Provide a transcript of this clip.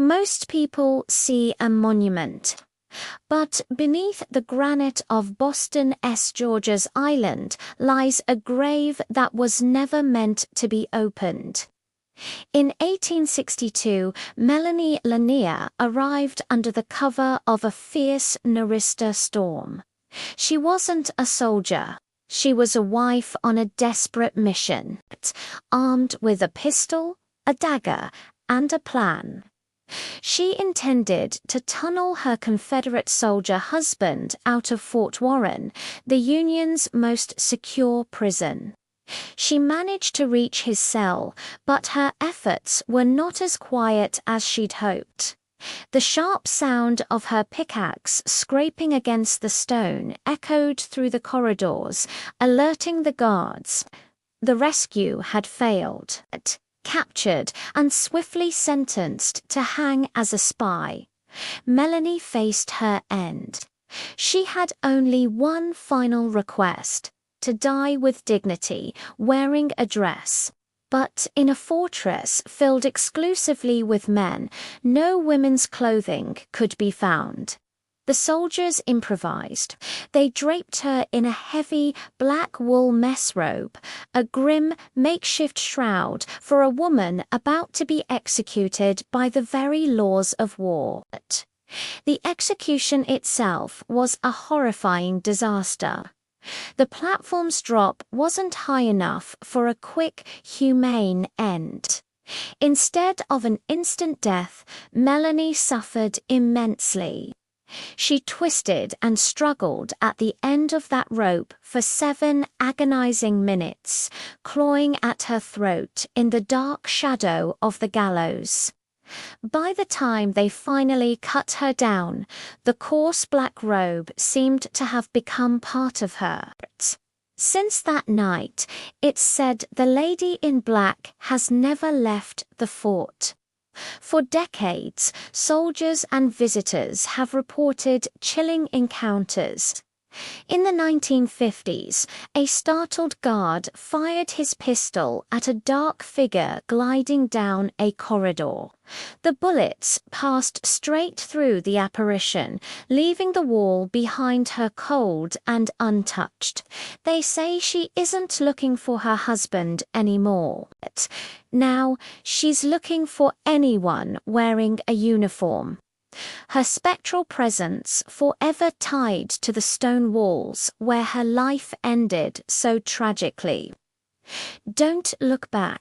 Most people see a monument, but beneath the granite of Boston S. George's Island lies a grave that was never meant to be opened. In 1862, Melanie Lanier arrived under the cover of a fierce nor'easter storm. She wasn't a soldier. She was a wife on a desperate mission, armed with a pistol, a dagger, and a plan. She intended to tunnel her Confederate soldier husband out of Fort Warren, the Union's most secure prison. She managed to reach his cell, but her efforts were not as quiet as she'd hoped. The sharp sound of her pickaxe scraping against the stone echoed through the corridors, alerting the guards. The rescue had failed. Captured and swiftly sentenced to hang as a spy, Melanie faced her end. She had only one final request: to die with dignity, wearing a dress. But in a fortress filled exclusively with men, no women's clothing could be found. The soldiers improvised. They draped her in a heavy black wool mess robe, a grim makeshift shroud for a woman about to be executed by the very laws of war. The execution itself was a horrifying disaster. The platform's drop wasn't high enough for a quick, humane end. Instead of an instant death, Melanie suffered immensely. She twisted and struggled at the end of that rope for 7 agonizing minutes, clawing at her throat in the dark shadow of the gallows. By the time they finally cut her down, the coarse black robe seemed to have become part of her. Since that night, it's said the lady in black has never left the fort. For decades, soldiers and visitors have reported chilling encounters. In the 1950s, a startled guard fired his pistol at a dark figure gliding down a corridor. The bullets passed straight through the apparition, leaving the wall behind her cold and untouched. They say she isn't looking for her husband anymore. Now, she's looking for anyone wearing a uniform. Her spectral presence forever tied to the stone walls where her life ended so tragically. Don't look back.